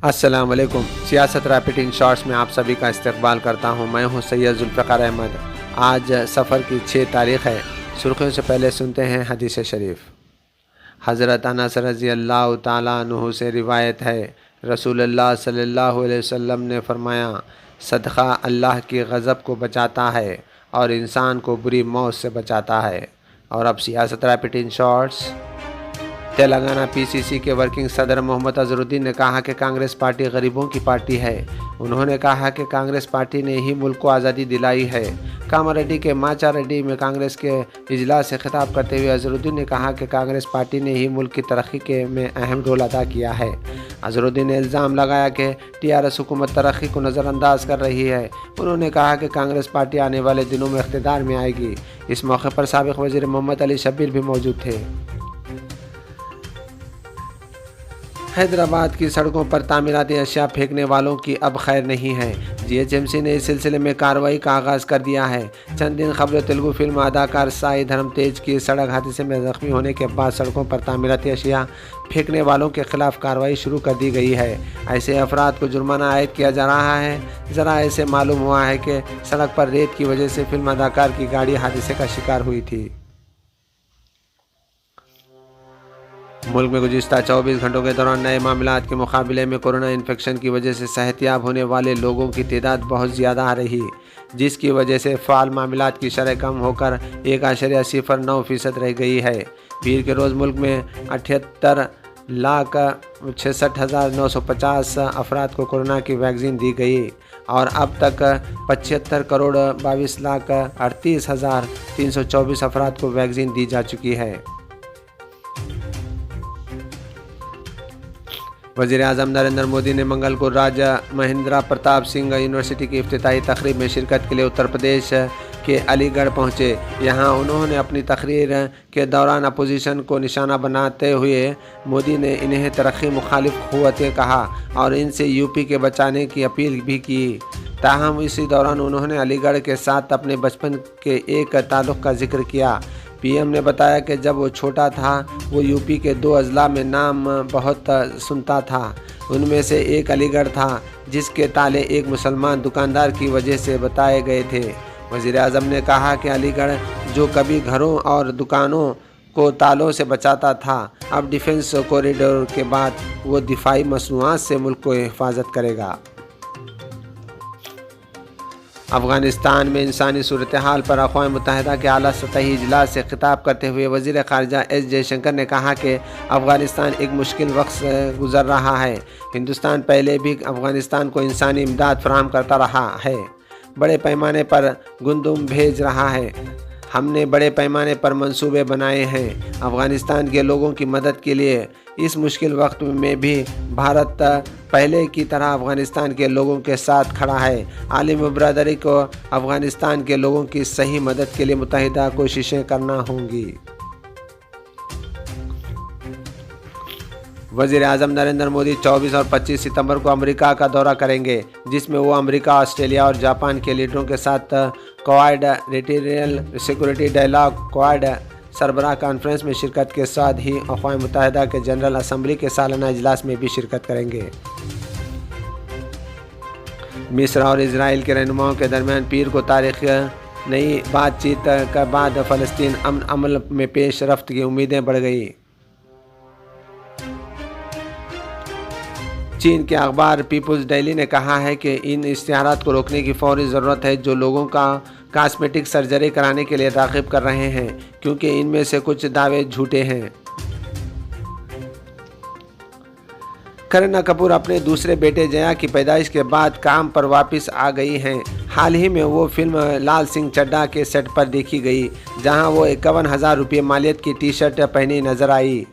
अस्सलाम वालेकुम। सियासत रैपिड इन शॉर्ट्स में आप सभी का इस्तकबाल करता हूँ। मैं हूँ सैयद जुल्फ़िकार अहमद। आज सफ़र की 6 तारीख़ है। सुर्खियों से पहले सुनते हैं हदीस शरीफ। हज़रत अनस रज़ी अल्लाह ताला अन्हु से रिवायत है, रसूलुल्लाह सल्लल्लाहु अलैहि वसल्लम ने फरमाया, सदक़ा अल्लाह की गज़ब को बचाता है और इंसान को बुरी मौत से बचाता है। और अब सियासत rapid in shorts. Telangana PCC के वर्किंग सदर मोहम्मद अजहरुद्दीन ने कहा कि कांग्रेस पार्टी गरीबों की पार्टी है। उन्होंने कहा कि कांग्रेस पार्टी ने ही मुल्क को आज़ादी दिलाई है। कामारेड्डी के माचारेड्डी में कांग्रेस के इजलास से खिताब करते हुए अजहरुद्दीन ने कहा कि कांग्रेस पार्टी ने ही मुल्क की तरक्की में अहम रोल अदा किया है। अजहरुद्दीन ने इल्ज़ाम लगाया कि टीआरएस हुकूमत तरक्की को नज़रअंदाज कर रही है। उन्होंने कहा कि कांग्रेस पार्टी आने वाले दिनों में इक़्तिदार में आएगी। इस मौके पर साबिक़ वज़ीर मोहम्मद अली शब्बीर भी मौजूद थे। हैदराबाद की सड़कों पर तामीराती अशिया फेंकने वालों की अब खैर नहीं है। जीएचएमसी ने इस सिलसिले में कार्रवाई का आगाज़ कर दिया है। चंद दिन खबर तेलुगु फिल्म अदाकार साई धर्म तेज की सड़क हादसे में ज़ख्मी होने के बाद सड़कों पर तामीराती अशिया फेंकने वालों के खिलाफ कार्रवाई शुरू कर दी गई है। ऐसे अफराद को जुर्माना आयद किया जा रहा है। ज़रा ऐसे मालूम हुआ है कि सड़क पर रेत की वजह से फिल्म अदाकार की गाड़ी हादसे का शिकार हुई थी। मुल्क में गुज़िश्ता 24 घंटों के दौरान नए मामलात के मुकाबले में कोरोना इन्फेक्शन की वजह से सेहतियाब होने वाले लोगों की तादाद बहुत ज़्यादा आ रही, जिसकी वजह से फ़ाल मामलात की शरह कम होकर 1.09% रह गई है। पीर के रोज़ मुल्क में 78,66,950 अफराद को कोरोना की वैक्सीन दी गई और अब तक 75,22,38,324 अफराद को वैक्सीन दी जा चुकी है। वज़ीर आज़म नरेंद्र मोदी ने मंगल को राजा महेंद्र प्रताप सिंह यूनिवर्सिटी की इफ्तिताही तकरीब में शिरकत के लिए उत्तर प्रदेश के अलीगढ़ पहुंचे। यहां उन्होंने अपनी तकरीर के दौरान अपोजिशन को निशाना बनाते हुए मोदी ने इन्हें तरक्की मुखालिफ क़ुव्वतें कहा और इनसे यूपी के बचाने की अपील भी की। ताहम इसी दौरान उन्होंने अलीगढ़ के साथ अपने बचपन के एक ताल्लुक़ का जिक्र किया। पीएम ने बताया कि जब वो छोटा था वो यूपी के 2 अजला में नाम बहुत सुनता था। उनमें से एक अलीगढ़ था, जिसके ताले एक मुसलमान दुकानदार की वजह से बताए गए थे। वज़ीर आज़म ने कहा कि अलीगढ़ जो कभी घरों और दुकानों को तालों से बचाता था, अब डिफेंस कॉरिडोर के बाद वो दिफाई मसनूआत से मुल्क को हिफाजत करेगा। अफ़गानिस्तान में इंसानी सूरत हाल पर अक़वाम मुत्तहिदा के आला सतही इजलास से खिताब करते हुए वज़ीर ख़ारिजा एस जयशंकर ने कहा कि अफ़गानिस्तान एक मुश्किल वक्त से गुज़र रहा है। हिंदुस्तान पहले भी अफ़गानिस्तान को इंसानी इमदाद फराहम करता रहा है, बड़े पैमाने पर गंदम भेज रहा है। हमने बड़े पैमाने पर मंसूबे बनाए हैं अफ़गानिस्तान के लोगों की मदद के लिए। इस मुश्किल वक्त में भी भारत पहले की तरह अफ़गानिस्तान के लोगों के साथ खड़ा है। आलमी बरदरी को अफ़गानिस्तान के लोगों की सही मदद के लिए मुत्तहिदा कोशिशें करना होंगी। वज़ीर आज़म नरेंद्र मोदी 24 और 25 सितंबर को अमेरिका का दौरा करेंगे, जिसमें वो अमेरिका, ऑस्ट्रेलिया और जापान के लीडरों के साथ Quad territorial security dialogue Quad सरबराह कॉन्फ्रेंस में शिरकत के साथ ही अक़वाम मुत्तहिदा के जनरल असम्बली के सालाना इजलास में भी शिरकत करेंगे। मिस्र और इजराइल के रहनुमाओं के दरमियान पीर को तारीख़ नई बातचीत के बाद फ़लस्तीन अमन अमल में पेश रफ्त की उम्मीदें बढ़ गई। चीन के अखबार पीपुल्स डेली ने कहा है कि इन इश्तिहारात को रोकने की फौरी ज़रूरत है जो लोगों का कॉस्मेटिक सर्जरी कराने के लिए ताक़िब कर रहे हैं, क्योंकि इनमें से कुछ दावे झूठे हैं। करीना कपूर अपने दूसरे बेटे जया की पैदाइश के बाद काम पर वापस आ गई हैं। हाल ही में वो फिल्म लाल सिंह चड्ढा के सेट पर देखी गई, जहां वो 51,000 रुपये मालियत की टी शर्ट पहनी नजर आई।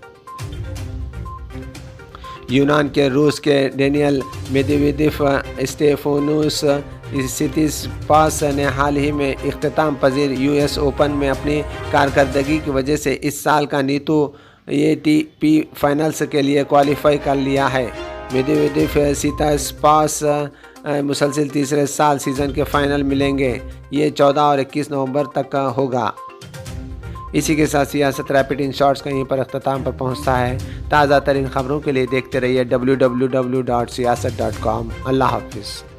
यूनान के रूस के डेनियल मेदवेदेव स्टेफानोस सितिपास ने हाल ही में इख्तिताम पजीर यूएस ओपन में अपनी कारकर्दगी की वजह से इस साल का नीतू एटीपी फाइनल्स के लिए क्वालिफाई कर लिया है। मेदवेदेव सितिपास मुसलसिल तीसरे साल सीज़न के फाइनल मिलेंगे। ये 14 और 21 नवंबर तक होगा। इसी के साथ सियासत रैपिड इन शॉर्ट्स का यहीं पर अख्ताम पर पहुंचता है। ताज़ा तरीन खबरों के लिए देखते रहिए www.siyasat.com। अल्लाह हाफिज़।